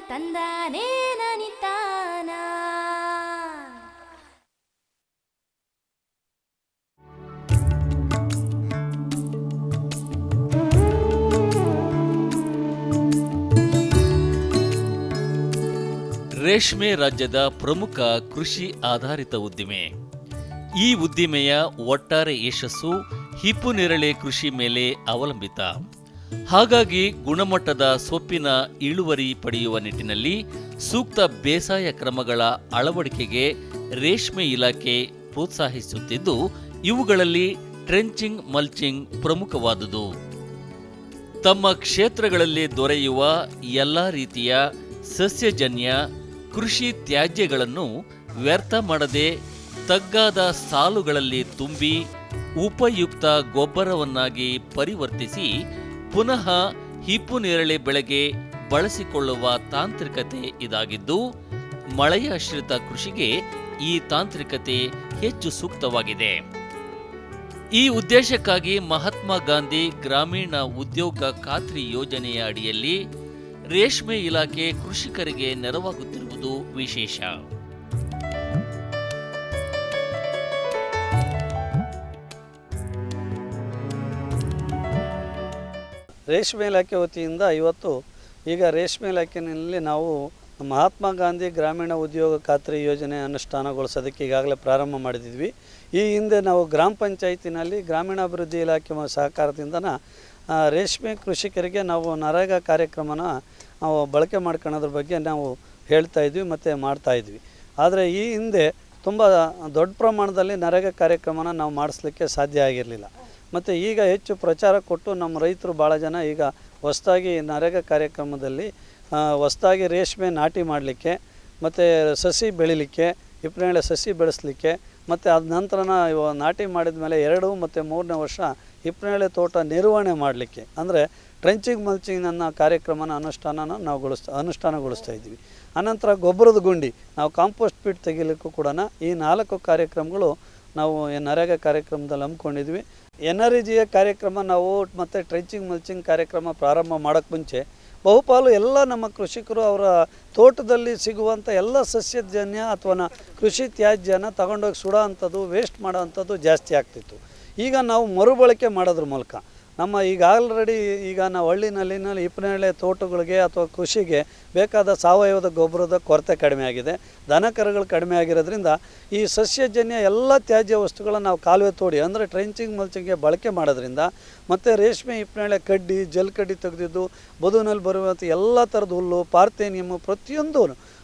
ತಂದಾನೇ ನನಿತಾನ. ರೇಷ್ಮೆ ರಾಜ್ಯದ ಪ್ರಮುಖ ಕೃಷಿ ಆಧಾರಿತ ಉದ್ದಿಮೆ. ಈ ಉದ್ದಿಮೆಯ ಒಟ್ಟಾರೆ ಯಶಸ್ಸು ಹಿಪ್ಪುನೇರಳೆ ಕೃಷಿ ಮೇಲೆ ಅವಲಂಬಿತ. ಹಾಗಾಗಿ ಗುಣಮಟ್ಟದ ಸೊಪ್ಪಿನ ಇಳುವರಿ ಪಡೆಯುವ ನಿಟ್ಟಿನಲ್ಲಿ ಸೂಕ್ತ ಬೇಸಾಯ ಕ್ರಮಗಳ ಅಳವಡಿಕೆಗೆ ರೇಷ್ಮೆ ಇಲಾಖೆ ಪ್ರೋತ್ಸಾಹಿಸುತ್ತಿದ್ದು, ಇವುಗಳಲ್ಲಿ ಟ್ರೆಂಚಿಂಗ್, ಮಲ್ಚಿಂಗ್ ಪ್ರಮುಖವಾದುದು. ತಮ್ಮ ಕ್ಷೇತ್ರಗಳಲ್ಲಿ ದೊರೆಯುವ ಎಲ್ಲ ರೀತಿಯ ಸಸ್ಯಜನ್ಯ ಕೃಷಿ ತ್ಯಾಜ್ಯಗಳನ್ನು ವ್ಯರ್ಥ ಮಾಡದೆ ತಗ್ಗಾದ ಸಾಲುಗಳಲ್ಲಿ ತುಂಬಿ ಉಪಯುಕ್ತ ಗೊಬ್ಬರವನ್ನಾಗಿ ಪರಿವರ್ತಿಸಿ ಪುನಃ ಹಿಪ್ಪುನೇರಳೆ ಬೆಳೆಗೆ ಬಳಸಿಕೊಳ್ಳುವ ತಾಂತ್ರಿಕತೆ ಇದಾಗಿದ್ದು, ಮಳೆಯಾಶ್ರಿತ ಕೃಷಿಗೆ ಈ ತಾಂತ್ರಿಕತೆ ಹೆಚ್ಚು ಸೂಕ್ತವಾಗಿದೆ. ಈ ಉದ್ದೇಶಕ್ಕಾಗಿ ಮಹಾತ್ಮ ಗಾಂಧಿ ಗ್ರಾಮೀಣ ಉದ್ಯೋಗ ಖಾತ್ರಿ ಯೋಜನೆಯ ಅಡಿಯಲ್ಲಿ ರೇಷ್ಮೆ ಇಲಾಖೆ ಕೃಷಿಕರಿಗೆ ನೆರವಾಗುತ್ತಿರುವುದು ವಿಶೇಷ. ರೇಷ್ಮೆ ಇಲಾಖೆ ವತಿಯಿಂದ ಇವತ್ತು ಈಗ ರೇಷ್ಮೆ ಇಲಾಖೆಯಲ್ಲಿ ನಾವು ಮಹಾತ್ಮ ಗಾಂಧಿ ಗ್ರಾಮೀಣ ಉದ್ಯೋಗ ಖಾತ್ರಿ ಯೋಜನೆ ಅನುಷ್ಠಾನಗೊಳಿಸೋದಕ್ಕೆ ಈಗಾಗಲೇ ಪ್ರಾರಂಭ ಮಾಡಿದ್ವಿ. ಈ ಹಿಂದೆ ನಾವು ಗ್ರಾಮ ಪಂಚಾಯಿತಿನಲ್ಲಿ ಗ್ರಾಮೀಣಾಭಿವೃದ್ಧಿ ಇಲಾಖೆ ಸಹಕಾರದಿಂದ ರೇಷ್ಮೆ ಕೃಷಿಕರಿಗೆ ನಾವು ನರೇಗಾ ಕಾರ್ಯಕ್ರಮನ ನಾವು ಬಳಕೆ ಮಾಡ್ಕೊಳ್ಳೋದ್ರ ಬಗ್ಗೆ ನಾವು ಹೇಳ್ತಾಯಿದ್ವಿ ಮತ್ತು ಮಾಡ್ತಾಯಿದ್ವಿ. ಆದರೆ ಈ ಹಿಂದೆ ತುಂಬ ದೊಡ್ಡ ಪ್ರಮಾಣದಲ್ಲಿ ನರೇಗಾ ಕಾರ್ಯಕ್ರಮನ ನಾವು ಮಾಡಿಸ್ಲಿಕ್ಕೆ ಸಾಧ್ಯ ಆಗಿರಲಿಲ್ಲ. ಮತ್ತು ಈಗ ಹೆಚ್ಚು ಪ್ರಚಾರ ಕೊಟ್ಟು ನಮ್ಮ ರೈತರು ಭಾಳ ಜನ ಈಗ ಹೊಸದಾಗಿ ನರೇಗಾ ಕಾರ್ಯಕ್ರಮದಲ್ಲಿ ಹೊಸದಾಗಿ ರೇಷ್ಮೆ ನಾಟಿ ಮಾಡಲಿಕ್ಕೆ ಮತ್ತು ಸಸಿ ಬೆಳಿಲಿಕ್ಕೆ, ಹಿಪ್ಪನೇರಳೆ ಸಸಿ ಬೆಳೆಸಲಿಕ್ಕೆ, ಮತ್ತು ಅದ ನಂತರ ನಾಟಿ ಮಾಡಿದ ಮೇಲೆ 2 ಮತ್ತು 3ನೇ ವರ್ಷ ಹಿಪ್ಪನೇರಳೆ ತೋಟ ನಿರ್ವಹಣೆ ಮಾಡಲಿಕ್ಕೆ, ಅಂದರೆ ಟ್ರೆಂಚಿಂಗ್ ಮಲ್ಚಿಂಗ್ ಅನ್ನೋ ಕಾರ್ಯಕ್ರಮನ ನಾವು ಅನುಷ್ಠಾನಗೊಳಿಸ್ತಾ ಇದ್ವಿ. ಅನಂತರ ಗೊಬ್ಬರದ ಗುಂಡಿ, ನಾವು ಕಾಂಪೋಸ್ಟ್ ಪಿಟ್ ತೆಗಿಲಿಕ್ಕೂ ಕೂಡ ಈ 4 ಕಾರ್ಯಕ್ರಮಗಳು ನಾವು ನರೇಗಾ ಕಾರ್ಯಕ್ರಮದಲ್ಲಿ ಹಮ್ಮಿಕೊಂಡಿದ್ವಿ. NREGA ಕಾರ್ಯಕ್ರಮ ನಾವು ಮತ್ತು ಟ್ರೆಂಚಿಂಗ್ ಮಲ್ಚಿಂಗ್ ಕಾರ್ಯಕ್ರಮ ಪ್ರಾರಂಭ ಮಾಡೋಕ್ಕೆ ಮುಂಚೆ ಬಹುಪಾಲು ಎಲ್ಲ ನಮ್ಮ ಕೃಷಿಕರು ಅವರ ತೋಟದಲ್ಲಿ ಸಿಗುವಂಥ ಎಲ್ಲ ಸಸ್ಯಜನ್ಯ ಅಥವಾ ಕೃಷಿ ತ್ಯಾಜ್ಯನ ತಗೊಂಡೋಗಿ ಸುಡೋ ಅಂಥದ್ದು, ವೇಸ್ಟ್ ಮಾಡೋ ಅಂಥದ್ದು ಜಾಸ್ತಿ ಆಗ್ತಿತ್ತು. ಈಗ ನಾವು ಮರುಬಳಕೆ ಮಾಡೋದ್ರ ಮೂಲಕ ನಮ್ಮ ಈಗ ಆಲ್ರೆಡಿ ಈಗ ನಾವು ಹಳ್ಳಿನಲ್ಲಿ ಹಿಪ್ಪನೇರಳೆ ತೋಟಗಳಿಗೆ ಅಥವಾ ಕೃಷಿಗೆ ಬೇಕಾದ ಸಾವಯವದ ಗೊಬ್ಬರದ ಕೊರತೆ ಕಡಿಮೆ ಆಗಿದೆ, ದನ ಕರುಗಳು ಕಡಿಮೆ ಆಗಿರೋದ್ರಿಂದ ಈ ಸಸ್ಯಜನ್ಯ ಎಲ್ಲ ತ್ಯಾಜ್ಯ ವಸ್ತುಗಳನ್ನು ನಾವು ಕಾಲುವೆ ತೋಡಿ ಅಂದರೆ ಟ್ರೆಂಚಿಂಗ್ ಮಲ್ಚಿಂಗ್ಗೆ ಬಳಕೆ ಮಾಡೋದ್ರಿಂದ ಮತ್ತು ರೇಷ್ಮೆ ಹಿಪ್ಪನೇರಳೆ ಕಡ್ಡಿ, ಜಲ್ಕಡ್ಡಿ ತೆಗೆದಿದ್ದು, ಬದುವಿನಲ್ಲಿ ಬರುವಂಥ ಎಲ್ಲ ಥರದ ಹುಲ್ಲು, ಪಾರ್ಥೇನಿಯಮ್ಮು ಪ್ರತಿಯೊಂದು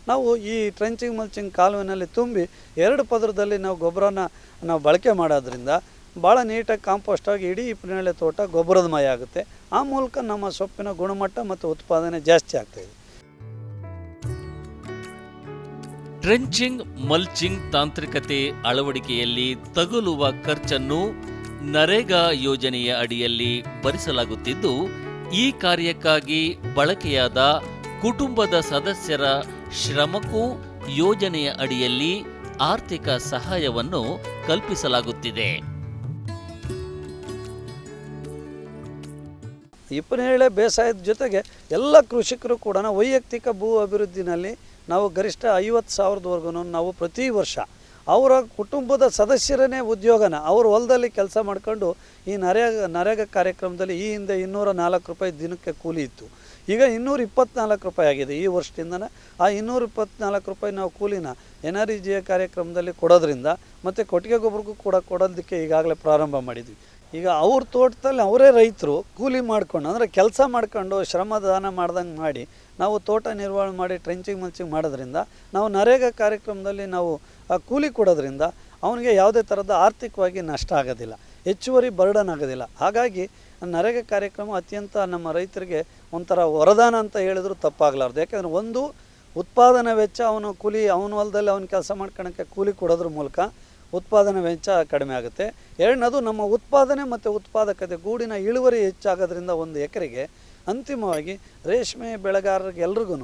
ನಾವು ಈ ಟ್ರೆಂಚಿಂಗ್ ಮಲ್ಚಿಂಗ್ ಕಾಲುವೆನಲ್ಲಿ ತುಂಬಿ 2 ಪದರದಲ್ಲಿ ನಾವು ಗೊಬ್ಬರನ ನಾವು ಬಳಕೆ ಮಾಡೋದ್ರಿಂದ ಭಾಳ ನೀಟಾಗಿ ಕಾಂಪೋಸ್ಟ್ ಆಗಿ ಇಡೀ ಹಿಪ್ಪನೇರಳೆ ತೋಟ ಗೊಬ್ಬರದ ಮಯ ಆಗುತ್ತೆ. ಆ ಮೂಲಕ ನಮ್ಮ ಸೊಪ್ಪಿನ ಗುಣಮಟ್ಟ ಮತ್ತು ಉತ್ಪಾದನೆ ಜಾಸ್ತಿ ಆಗ್ತಾಯಿದೆ. ಟ್ರೆಂಚಿಂಗ್ ಮಲ್ಚಿಂಗ್ ತಾಂತ್ರಿಕತೆ ಅಳವಡಿಕೆಯಲ್ಲಿ ತಗುಲುವ ಖರ್ಚನ್ನು ನರೇಗಾ ಯೋಜನೆಯ ಅಡಿಯಲ್ಲಿ ಭರಿಸಲಾಗುತ್ತಿದ್ದು, ಈ ಕಾರ್ಯಕ್ಕಾಗಿ ಬಳಕೆಯಾದ ಕುಟುಂಬದ ಸದಸ್ಯರ ಶ್ರಮಕ್ಕೂ ಯೋಜನೆಯ ಅಡಿಯಲ್ಲಿ ಆರ್ಥಿಕ ಸಹಾಯವನ್ನು ಕಲ್ಪಿಸಲಾಗುತ್ತಿದೆ. ಹಿಪ್ಪನೇರಳೆ ಬೇಸಾಯದ ಜೊತೆಗೆ ಎಲ್ಲ ಕೃಷಿಕರು ಕೂಡ ವೈಯಕ್ತಿಕ ಭೂ ಅಭಿವೃದ್ಧಿನಲ್ಲಿ ನಾವು ಗರಿಷ್ಠ 50,000ವರೆಗೂ ನಾವು ಪ್ರತಿ ವರ್ಷ ಅವರ ಕುಟುಂಬದ ಸದಸ್ಯರನ್ನೇ ಉದ್ಯೋಗನ ಅವ್ರ ಹೊಲದಲ್ಲಿ ಕೆಲಸ ಮಾಡ್ಕೊಂಡು ಈ ನರೇಗಾ ಕಾರ್ಯಕ್ರಮದಲ್ಲಿ ಈ ಹಿಂದೆ 204 ರೂಪಾಯಿ ದಿನಕ್ಕೆ ಕೂಲಿ ಇತ್ತು. ಈಗ 224 ರೂಪಾಯಿ ಆಗಿದೆ ಈ ವರ್ಷದಿಂದನೇ. ಆ 224 ರೂಪಾಯಿ ನಾವು ಕೂಲಿನ NREGA ಕಾರ್ಯಕ್ರಮದಲ್ಲಿ ಕೊಡೋದ್ರಿಂದ ಮತ್ತು ಕೊಟ್ಟಿಗೆ ಗೊಬ್ಬರಕ್ಕೂ ಕೂಡ ಕೊಡೋದಕ್ಕೆ ಈಗಾಗಲೇ ಪ್ರಾರಂಭ ಮಾಡಿದ್ವಿ. ಈಗ ಅವ್ರ ತೋಟದಲ್ಲಿ ಅವರೇ ರೈತರು ಕೂಲಿ ಮಾಡ್ಕೊಂಡು ಅಂದರೆ ಕೆಲಸ ಮಾಡ್ಕೊಂಡು ಶ್ರಮದಾನ ಮಾಡ್ದಂಗೆ ಮಾಡಿ ನಾವು ತೋಟ ನಿರ್ವಹಣೆ ಮಾಡಿ ಟ್ರೆಂಚಿಂಗ್ ಮಲ್ಚಿಂಗ್ ಮಾಡೋದ್ರಿಂದ ನಾವು ನರೇಗಾ ಕಾರ್ಯಕ್ರಮದಲ್ಲಿ ನಾವು ಆ ಕೂಲಿ ಕೊಡೋದ್ರಿಂದ ಅವನಿಗೆ ಯಾವುದೇ ಥರದ ಆರ್ಥಿಕವಾಗಿ ನಷ್ಟ ಆಗೋದಿಲ್ಲ, ಹೆಚ್ಚುವರಿ ಬರ್ಡನ್ ಆಗೋದಿಲ್ಲ. ಹಾಗಾಗಿ ನರೇಗಾ ಕಾರ್ಯಕ್ರಮ ಅತ್ಯಂತ ನಮ್ಮ ರೈತರಿಗೆ ಒಂಥರ ವರದಾನ ಅಂತ ಹೇಳಿದ್ರು ತಪ್ಪಾಗಲಾರ್ದು. ಯಾಕೆಂದರೆ ಒಂದು ಉತ್ಪಾದನಾ ವೆಚ್ಚ ಅವನು ಹೊಲದಲ್ಲಿ ಅವನು ಕೆಲಸ ಮಾಡ್ಕೊಳಕ್ಕೆ ಕೂಲಿ ಕೊಡೋದ್ರ ಮೂಲಕ ಉತ್ಪಾದನಾ ವೆಚ್ಚ ಕಡಿಮೆ ಆಗುತ್ತೆ. ಎರಡನೇದು ನಮ್ಮ ಉತ್ಪಾದನೆ ಮತ್ತು ಉತ್ಪಾದಕತೆ ಗೂಡಿನ ಇಳುವರಿ ಹೆಚ್ಚಾಗೋದ್ರಿಂದ ಒಂದು ಎಕರೆಗೆ ಅಂತಿಮವಾಗಿ ರೇಷ್ಮೆ ಬೆಳೆಗಾರರಿಗೆ ಎಲ್ರಿಗೂ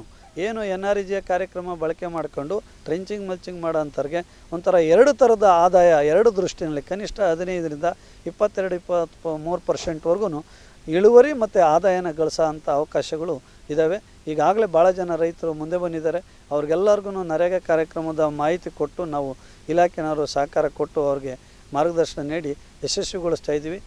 ಏನು NREGA ಕಾರ್ಯಕ್ರಮ ಬಳಕೆ ಮಾಡಿಕೊಂಡು ಟ್ರೆಂಚಿಂಗ್ ಮಲ್ಚಿಂಗ್ ಮಾಡೋ ಅಂಥವ್ರಿಗೆ ಒಂಥರ 2 ಥರದ ಆದಾಯ 2 ದೃಷ್ಟಿಯಲ್ಲಿ ಕನಿಷ್ಠ 15ರಿಂದ 22-23%ವರೆಗೂ ಇಳುವರಿ ಮತ್ತು ಆದಾಯನ ಗಳಿಸೋ ಅಂಥ ಅವಕಾಶಗಳು ಇದ್ದಾವೆ. ಈಗಾಗಲೇ ಭಾಳ ಜನ ರೈತರು ಮುಂದೆ ಬಂದಿದ್ದಾರೆ. ಅವ್ರಿಗೆಲ್ಲರಿಗೂ ನರೇಗಾ ಕಾರ್ಯಕ್ರಮದ ಮಾಹಿತಿ ಕೊಟ್ಟು ನಾವು ಇಲಾಖೆನವರು ಸಹಕಾರ ಕೊಟ್ಟು ಅವ್ರಿಗೆ ಮಾರ್ಗದರ್ಶನ ನೀಡಿ ಯಶಸ್ವಿಗೊಳಿಸ್ತಾ ಇದ್ದೀವಿ.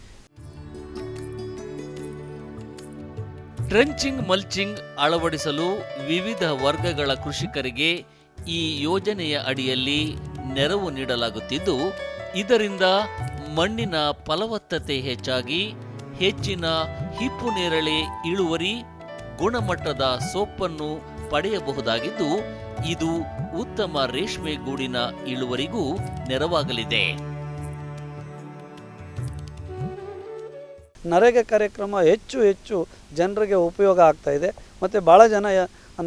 ಟ್ರೆಂಚಿಂಗ್ ಮಲ್ಚಿಂಗ್ ಅಳವಡಿಸಲು ವಿವಿಧ ವರ್ಗಗಳ ಕೃಷಿಕರಿಗೆ ಈ ಯೋಜನೆಯ ಅಡಿಯಲ್ಲಿ ನೆರವು ನೀಡಲಾಗುತ್ತಿದ್ದು, ಇದರಿಂದ ಮಣ್ಣಿನ ಫಲವತ್ತತೆ ಹೆಚ್ಚಾಗಿ ಹೆಚ್ಚಿನ ಹಿಪ್ಪುನೇರಳೆ ಇಳುವರಿ, ಗುಣಮಟ್ಟದ ಸೊಪ್ಪನ್ನು ಪಡೆಯಬಹುದಾಗಿದ್ದು, ಇದು ಉತ್ತಮ ರೇಷ್ಮೆ ಗೂಡಿನ ಇಳುವರಿಗೂ ನೆರವಾಗಲಿದೆ. ನರೇಗಾ ಕಾರ್ಯಕ್ರಮ ಹೆಚ್ಚು ಜನರಿಗೆ ಉಪಯೋಗ ಆಗ್ತಾ ಇದೆ. ಮತ್ತು ಭಾಳ ಜನ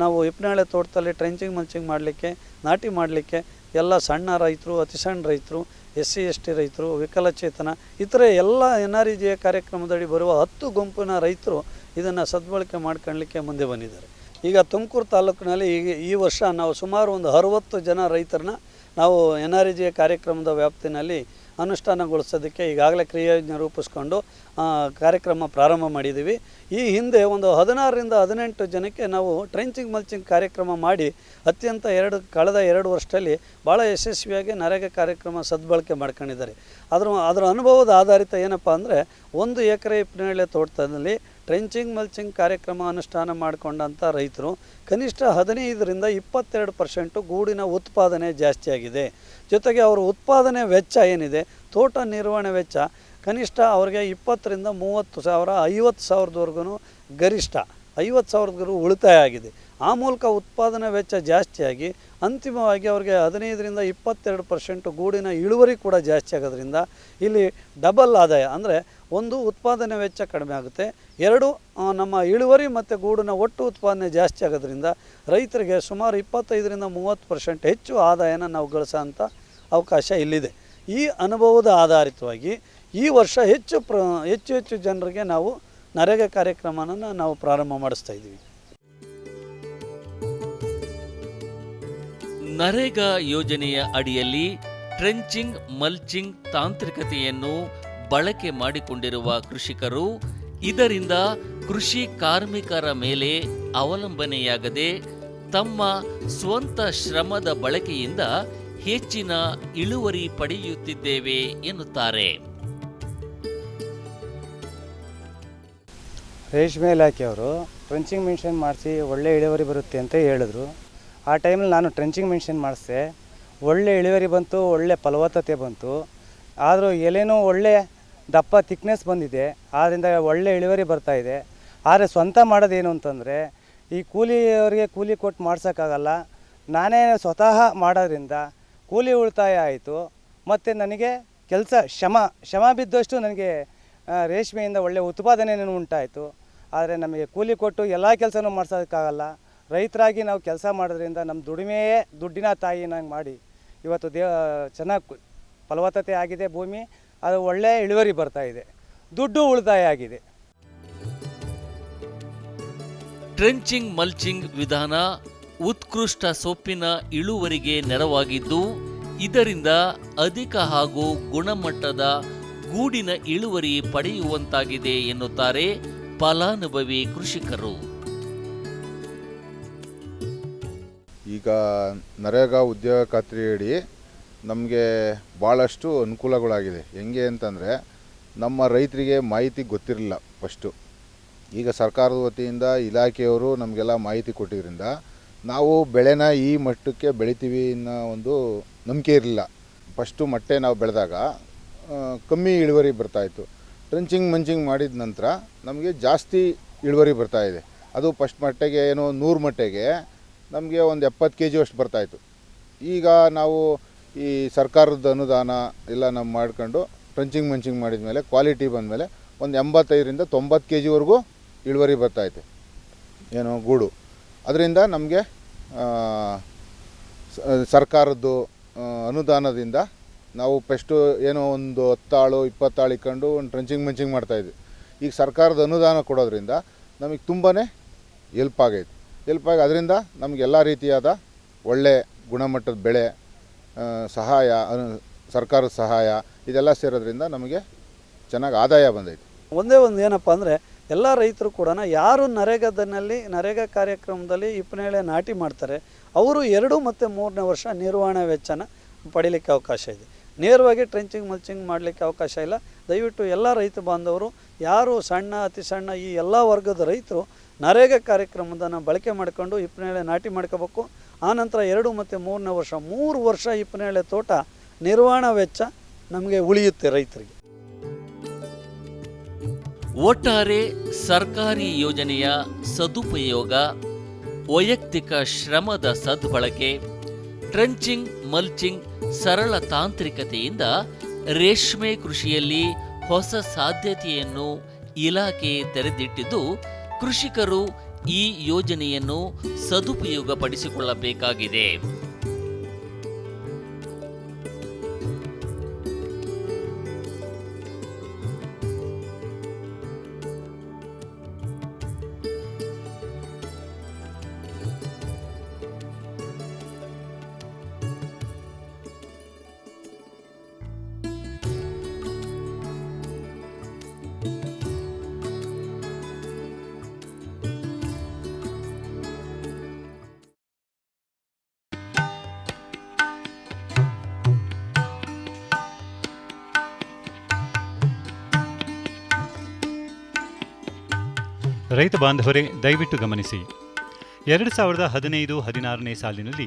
ನಾವು ಹಿಪ್ಪನೇರಳೆ ತೋಟದಲ್ಲಿ ಟ್ರೆಂಚಿಂಗ್ ಮಲ್ಚಿಂಗ್ ಮಾಡಲಿಕ್ಕೆ, ನಾಟಿ ಮಾಡಲಿಕ್ಕೆ ಎಲ್ಲ ಸಣ್ಣ ರೈತರು, ಅತಿ ಸಣ್ಣ ರೈತರು, SC ST ರೈತರು, ವಿಕಲಚೇತನ, ಇತರೆ ಎಲ್ಲ NREGA ಕಾರ್ಯಕ್ರಮದಡಿ ಬರುವ 10 ಗುಂಪಿನ ರೈತರು ಇದನ್ನು ಸದ್ಬಳಕೆ ಮಾಡ್ಕೊಳ್ಳಲಿಕ್ಕೆ ಮುಂದೆ ಬಂದಿದ್ದಾರೆ. ಈಗ ತುಮಕೂರು ತಾಲೂಕಿನಲ್ಲಿ ಈ ವರ್ಷ ನಾವು ಸುಮಾರು ಒಂದು 60 ಜನ ರೈತರನ್ನ ನಾವು NREGA ಕಾರ್ಯಕ್ರಮದ ವ್ಯಾಪ್ತಿನಲ್ಲಿ ಅನುಷ್ಠಾನಗೊಳಿಸೋದಕ್ಕೆ ಈಗಾಗಲೇ ಕ್ರಿಯಾಯೋಜನೆ ರೂಪಿಸ್ಕೊಂಡು ಕಾರ್ಯಕ್ರಮ ಪ್ರಾರಂಭ ಮಾಡಿದ್ದೀವಿ. ಈ ಹಿಂದೆ ಒಂದು 16ರಿಂದ 18 ಜನಕ್ಕೆ ನಾವು ಟ್ರೆಂಚಿಂಗ್ ಮಲ್ಚಿಂಗ್ ಕಾರ್ಯಕ್ರಮ ಮಾಡಿ ಅತ್ಯಂತ ಕಳೆದ 2 ವರ್ಷದಲ್ಲಿ ಭಾಳ ಯಶಸ್ವಿಯಾಗಿ ನರೇಗಾ ಕಾರ್ಯಕ್ರಮ ಸದ್ಬಳಕೆ ಮಾಡ್ಕೊಂಡಿದ್ದಾರೆ. ಅದರ ಅನುಭವದ ಆಧಾರಿತ ಏನಪ್ಪ ಅಂದರೆ 1 ಎಕರೆ ಹಿಪ್ಪನೇರಳೆ ತೋಟದಲ್ಲಿ ಟ್ರೆಂಚಿಂಗ್ ಮಲ್ಚಿಂಗ್ ಕಾರ್ಯಕ್ರಮ ಅನುಷ್ಠಾನ ಮಾಡಿಕೊಂಡಂಥ ರೈತರು ಕನಿಷ್ಠ 15ರಿಂದ 22% ಗೂಡಿನ ಉತ್ಪಾದನೆ ಜಾಸ್ತಿಯಾಗಿದೆ. ಜೊತೆಗೆ ಅವರ ಉತ್ಪಾದನೆ ವೆಚ್ಚ ಏನಿದೆ, ತೋಟ ನಿರ್ವಹಣೆ ವೆಚ್ಚ ಕನಿಷ್ಠ ಅವ್ರಿಗೆ 20ರಿಂದ 30 ಸಾವಿರ, 50 ಸಾವಿರದವರೆಗೂ ಗರಿಷ್ಠ 50 ಸಾವಿರದವರೆಗೂ ಉಳಿತಾಯ ಆಗಿದೆ. ಆ ಮೂಲಕ ಉತ್ಪಾದನೆ ವೆಚ್ಚ ಜಾಸ್ತಿಯಾಗಿ ಅಂತಿಮವಾಗಿ ಅವ್ರಿಗೆ 15ರಿಂದ 22% ಗೂಡಿನ ಇಳುವರಿ ಕೂಡ ಜಾಸ್ತಿ ಆಗೋದ್ರಿಂದ ಇಲ್ಲಿ ಡಬಲ್ ಆದಾಯ, ಅಂದರೆ 1 ಉತ್ಪಾದನೆ ವೆಚ್ಚ ಕಡಿಮೆ ಆಗುತ್ತೆ, 2 ನಮ್ಮ ಇಳುವರಿ ಮತ್ತು ಗೂಡಿನ ಒಟ್ಟು ಉತ್ಪಾದನೆ ಜಾಸ್ತಿ ಆಗೋದ್ರಿಂದ ರೈತರಿಗೆ ಸುಮಾರು 25ರಿಂದ 30% ಹೆಚ್ಚು ಆದಾಯನ ನಾವು ಗಳಿಸೋಂಥ ಅವಕಾಶ ಇಲ್ಲಿದೆ. ಈ ಅನುಭವದ ಆಧಾರಿತವಾಗಿ ಈ ವರ್ಷ ಹೆಚ್ಚು ಜನರಿಗೆ ನಾವು ನರೇಗಾ ಕಾರ್ಯಕ್ರಮನ ನಾವು ಪ್ರಾರಂಭ ಮಾಡಿಸ್ತಾ ಇದ್ದೀವಿ. ನರೇಗಾ ಯೋಜನೆಯ ಅಡಿಯಲ್ಲಿ ಟ್ರೆಂಚಿಂಗ್ ಮಲ್ಚಿಂಗ್ ತಾಂತ್ರಿಕತೆಯನ್ನು ಬಳಕೆ ಮಾಡಿಕೊಂಡಿರುವ ಕೃಷಿಕರು ಇದರಿಂದ ಕೃಷಿ ಕಾರ್ಮಿಕರ ಮೇಲೆ ಅವಲಂಬನೆಯಾಗದೆ ತಮ್ಮ ಸ್ವಂತ ಶ್ರಮದ ಬಳಕೆಯಿಂದ ಹೆಚ್ಚಿನ ಇಳುವರಿ ಪಡೆಯುತ್ತಿದ್ದೇವೆ ಎನ್ನುತ್ತಾರೆ. ರೇಷ್ಮೆ ಇಲಾಖೆಯವರು ಟ್ರೆಂಚಿಂಗ್ ಮೆನ್ಷನ್ ಮಾಡಿಸಿ ಒಳ್ಳೆ ಇಳುವರಿ ಬರುತ್ತೆ ಅಂತ ಹೇಳಿದ್ರು. ಆ ಟೈಮಲ್ಲಿ ನಾನು ಟ್ರೆಂಚಿಂಗ್ ಮೆನ್ಷನ್ ಮಾಡಿಸ್ದೆ, ಒಳ್ಳೆ ಇಳುವರಿ ಬಂತು, ಒಳ್ಳೆ ಫಲವತ್ತತೆ ಬಂತು. ಆದರೂ ಎಲೆನೂ ಒಳ್ಳೆ ದಪ್ಪ ಥಿಕ್ನೆಸ್ ಬಂದಿದೆ, ಆದ್ದರಿಂದ ಒಳ್ಳೆ ಇಳುವರಿ ಬರ್ತಾಯಿದೆ. ಆದರೆ ಸ್ವಂತ ಮಾಡೋದೇನು ಅಂತಂದರೆ ಈ ಕೂಲಿಯವರಿಗೆ ಕೂಲಿ ಕೊಟ್ಟು ಮಾಡ್ಸೋಕ್ಕಾಗಲ್ಲ. ನಾನೇ ಸ್ವತಃ ಮಾಡೋದ್ರಿಂದ ಕೂಲಿ ಉಳಿತಾಯ ಆಯಿತು, ಮತ್ತು ನನಗೆ ಕೆಲಸ ಶ್ರಮ ಬಿದ್ದಷ್ಟು ನನಗೆ ರೇಷ್ಮೆಯಿಂದ ಒಳ್ಳೆಯ ಉತ್ಪಾದನೆಯೂ ಉಂಟಾಯಿತು. ಆದರೆ ನಮಗೆ ಕೂಲಿ ಕೊಟ್ಟು ಎಲ್ಲ ಕೆಲಸನೂ ಮಾಡ್ಸೋಕ್ಕಾಗಲ್ಲ. ರೈತರಾಗಿ ನಾವು ಕೆಲಸ ಮಾಡೋದ್ರಿಂದ ನಮ್ಮ ದುಡಿಮೆಯೇ ದುಡ್ಡಿನ ತಾಯಿನಾಗಿ ಮಾಡಿ ಇವತ್ತು ಚೆನ್ನಾಗಿ ಫಲವತ್ತತೆ ಆಗಿದೆ ಭೂಮಿ, ಅದು ಒಳ್ಳೆಯ ಇಳುವರಿ ಬರ್ತಾಯಿದೆ, ದುಡ್ಡು ಉಳಿತಾಯ ಆಗಿದೆ. ಟ್ರೆಂಚಿಂಗ್ ಮಲ್ಚಿಂಗ್ ವಿಧಾನ ಉತ್ಕೃಷ್ಟ ಸೊಪ್ಪಿನ ಇಳುವರಿಗೆ ನೆರವಾಗಿದ್ದು, ಇದರಿಂದ ಅಧಿಕ ಹಾಗೂ ಗುಣಮಟ್ಟದ ಗೂಡಿನ ಇಳುವರಿ ಪಡೆಯುವಂತಾಗಿದೆ ಎನ್ನುತ್ತಾರೆ ಫಲಾನುಭವಿ ಕೃಷಿಕರು. ಈಗ ನರೇಗಾ ಉದ್ಯೋಗ ಖಾತ್ರಿಯಡಿ ನಮಗೆ ಭಾಳಷ್ಟು ಅನುಕೂಲಗಳಾಗಿದೆ. ಹೆಂಗೆ ಅಂತಂದರೆ ನಮ್ಮ ರೈತರಿಗೆ ಮಾಹಿತಿ ಗೊತ್ತಿರಲಿಲ್ಲ ಫಸ್ಟು. ಈಗ ಸರ್ಕಾರದ ವತಿಯಿಂದ ಇಲಾಖೆಯವರು ನಮಗೆಲ್ಲ ಮಾಹಿತಿ ಕೊಟ್ಟಿದ್ದರಿಂದ ನಾವು ಬೆಳೆನ ಈ ಮಟ್ಟಕ್ಕೆ ಬೆಳಿತೀವಿ ಅನ್ನೋ ಒಂದು ನಂಬಿಕೆ ಇರಲಿಲ್ಲ. ಫಸ್ಟು ಮಟ್ಟೆ ನಾವು ಬೆಳೆದಾಗ ಕಮ್ಮಿ ಇಳುವರಿ ಬರ್ತಾಯಿತ್ತು. ಟ್ರೆಂಚಿಂಗ್ ಮಂಚಿಂಗ್ ಮಾಡಿದ ನಂತರ ನಮಗೆ ಜಾಸ್ತಿ ಇಳುವರಿ ಬರ್ತಾಯಿದೆ. ಅದು ಫಸ್ಟ್ ಮಟ್ಟೆಗೆ ಏನೋ 100 ಮಟ್ಟೆಗೆ ನಮಗೆ ಒಂದು 70 kg ಅಷ್ಟು ಬರ್ತಾಯಿತ್ತು. ಈಗ ನಾವು ಈ ಸರ್ಕಾರದ ಅನುದಾನ ಎಲ್ಲ ನಾವು ಮಾಡ್ಕೊಂಡು ಟ್ರೆಂಚಿಂಗ್ ಮಂಚಿಂಗ್ ಮಾಡಿದ ಮೇಲೆ ಕ್ವಾಲಿಟಿ ಬಂದಮೇಲೆ ಒಂದು 85ರಿಂದ 90 kgವರೆಗೂ ಇಳುವರಿ ಬರ್ತಾಯಿದೆ ಏನೋ ಗೂಡು. ಅದರಿಂದ ನಮಗೆ ಸರ್ಕಾರದ್ದು ಅನುದಾನದಿಂದ ನಾವು ಫಸ್ಟು ಏನೋ ಒಂದು 10 ಆಳು 20 ಆಳು ಇಟ್ಕೊಂಡು ಒಂದು ಟ್ರೆಂಚಿಂಗ್ ಮಂಚಿಂಗ್ ಮಾಡ್ತಾಯಿದ್ವಿ. ಈಗ ಸರ್ಕಾರದ ಅನುದಾನ ಕೊಡೋದ್ರಿಂದ ನಮಗೆ ತುಂಬಾ ಹೆಲ್ಪ್ ಆಗೈತೆ. ಅದರಿಂದ ನಮಗೆಲ್ಲ ರೀತಿಯಾದ ಒಳ್ಳೆ ಗುಣಮಟ್ಟದ ಬೆಳೆ ಸಹಾಯ, ಸರ್ಕಾರದ ಸಹಾಯ ಇದೆಲ್ಲ ಸೇರೋದ್ರಿಂದ ನಮಗೆ ಚೆನ್ನಾಗಿ ಆದಾಯ ಬಂದೈತೆ. ಒಂದೇ ಒಂದು ಏನಪ್ಪ ಅಂದರೆ ಎಲ್ಲ ರೈತರು ಕೂಡ ಯಾರು ನರೇಗಾ ಕಾರ್ಯಕ್ರಮದಲ್ಲಿ ಹಿಪ್ಪನೇರಳೆ ನಾಟಿ ಮಾಡ್ತಾರೆ ಅವರು 2 ಮತ್ತು 3ನೇ ವರ್ಷ ನಿರ್ವಹಣಾ ವೆಚ್ಚನ ಪಡೀಲಿಕ್ಕೆ ಅವಕಾಶ ಇದೆ. ನೇರವಾಗಿ ಟ್ರೆಂಚಿಂಗ್ ಮಲ್ಚಿಂಗ್ ಮಾಡಲಿಕ್ಕೆ ಅವಕಾಶ ಇಲ್ಲ. ದಯವಿಟ್ಟು ಎಲ್ಲ ರೈತ ಬಾಂಧವರು ಯಾರು ಸಣ್ಣ ಅತಿ ಸಣ್ಣ ಈ ಎಲ್ಲ ವರ್ಗದ ರೈತರು ನರೇಗಾ ಕಾರ್ಯಕ್ರಮದನ್ನು ಬಳಕೆ ಮಾಡಿಕೊಂಡು ಹಿಪ್ಪನೇರಳೆ ನಾಟಿ ಮಾಡ್ಕೋಬೇಕು. ಆನಂತರ 2 ಮತ್ತು 3ನೇ ವರ್ಷ 3 ವರ್ಷ ಹಿಪ್ಪನೇರಳೆ ತೋಟ ನಿರ್ವಹಣಾ ವೆಚ್ಚ ನಮಗೆ ಉಳಿಯುತ್ತೆ ರೈತರಿಗೆ. ಒಟ್ಟಾರೆ ಸರ್ಕಾರಿ ಯೋಜನೆಯ ಸದುಪಯೋಗ, ವೈಯಕ್ತಿಕ ಶ್ರಮದ ಸದ್ಬಳಕೆ, ಟ್ರೆಂಚಿಂಗ್ ಮಲ್ಚಿಂಗ್ ಸರಳ ತಾಂತ್ರಿಕತೆಯಿಂದ ರೇಷ್ಮೆ ಕೃಷಿಯಲ್ಲಿ ಹೊಸ ಸಾಧ್ಯತೆಯನ್ನು ಇಲಾಖೆ ತೆರೆದಿಟ್ಟಿದ್ದು, ಕೃಷಿಕರು ಈ ಯೋಜನೆಯನ್ನು ಸದುಪಯೋಗಪಡಿಸಿಕೊಳ್ಳಬೇಕಾಗಿದೆ. ರೈತ ಬಾಂಧವರೇ, ದಯವಿಟ್ಟು ಗಮನಿಸಿ. 2015-16ನೇ ಸಾಲಿನಲ್ಲಿ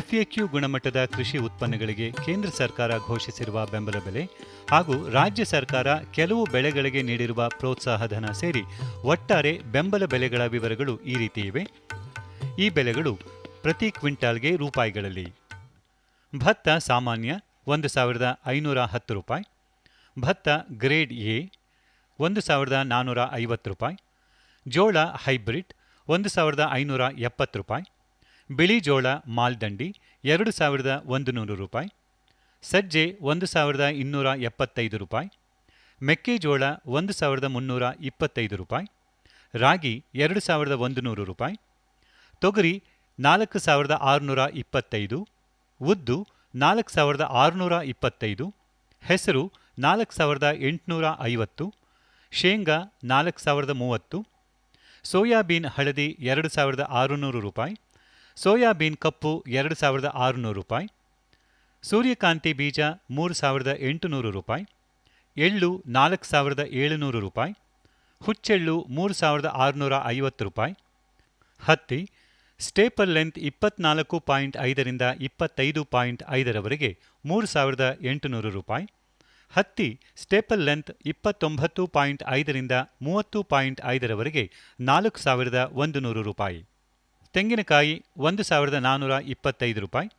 FAQ ಗುಣಮಟ್ಟದ ಕೃಷಿ ಉತ್ಪನ್ನಗಳಿಗೆ ಕೇಂದ್ರ ಸರ್ಕಾರ ಘೋಷಿಸಿರುವ ಬೆಂಬಲ ಬೆಲೆ ಹಾಗೂ ರಾಜ್ಯ ಸರ್ಕಾರ ಕೆಲವು ಬೆಳೆಗಳಿಗೆ ನೀಡಿರುವ ಪ್ರೋತ್ಸಾಹಧನ ಸೇರಿ ಒಟ್ಟಾರೆ ಬೆಂಬಲ ಬೆಲೆಗಳ ವಿವರಗಳು ಈ ರೀತಿ ಇವೆ. ಈ ಬೆಲೆಗಳು ಪ್ರತಿ ಕ್ವಿಂಟಾಲ್ಗೆ ರೂಪಾಯಿಗಳಲ್ಲಿ: ಭತ್ತ ಸಾಮಾನ್ಯ 1,510 ರೂಪಾಯಿ, ಭತ್ತ ಗ್ರೇಡ್ ಎ 1,450 ರೂಪಾಯಿ, ಜೋಳ ಹೈಬ್ರಿಡ್ 1,570 ರೂಪಾಯಿ, ಬಿಳಿ ಜೋಳ ಮಾಲ್ದಂಡಿ 2,100 ರೂಪಾಯಿ, ಸಜ್ಜೆ 1,275 ರೂಪಾಯಿ, ಮೆಕ್ಕೆಜೋಳ 1,325 ರೂಪಾಯಿ, ರಾಗಿ 2,100 ರೂಪಾಯಿ, ತೊಗರಿ 4,625, ಉದ್ದು 4,625, ಹೆಸರು 4,850, ಶೇಂಗಾ 4,030, ಸೋಯಾಬೀನ್ ಹಳದಿ 2,600 ರೂಪಾಯಿ, ಸೋಯಾಬೀನ್ ಕಪ್ಪು 2,600 ರೂಪಾಯಿ, ಸೂರ್ಯಕಾಂತಿ ಬೀಜ 3,800 ರೂಪಾಯಿ, ಎಳ್ಳು 4,700 ರೂಪಾಯಿ, ಹುಚ್ಚೆಳ್ಳು 3,650 ರೂಪಾಯಿ, ಹತ್ತಿ ಸ್ಟೇಪಲ್ ಲೆಂತ್ 24.5ರಿಂದ 25.5ರವರೆಗೆ 3,800 ರೂಪಾಯಿ, ಹತ್ತಿ ಸ್ಟೇಪಲ್ ಲೆಂತ್ 29.5ರಿಂದ 30.5ರವರೆಗೆ 4,100 ರೂಪಾಯಿ, ತೆಂಗಿನಕಾಯಿ 1,425 ರೂಪಾಯಿ,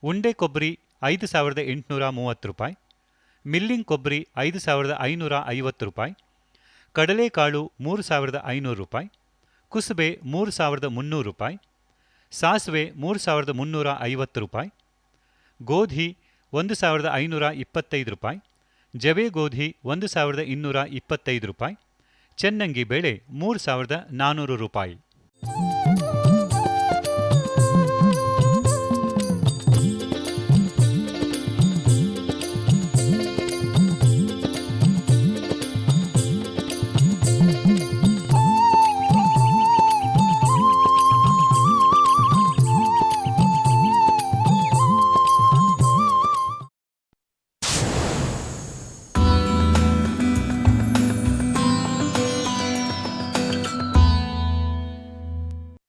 ಉಂಡೆ ಕೊಬ್ಬರಿ 5,830 ರೂಪಾಯಿ, ಮಿಲ್ಲಿಂಗ್ ಕೊಬ್ಬರಿ 5,550 ರೂಪಾಯಿ, ಕಡಲೆಕಾಳು 3,500 ರೂಪಾಯಿ, ಕುಸುಬೆ 3,300 ರೂಪಾಯಿ, ಸಾಸಿವೆ 3,350 ರೂಪಾಯಿ, ಗೋಧಿ 1,525 ರೂಪಾಯಿ, ಜವೆ ಗೋಧಿ 1,225 ರೂಪಾಯಿ, ಚೆನ್ನಂಗಿ ಬೇಳೆ 3,400 ರೂಪಾಯಿ.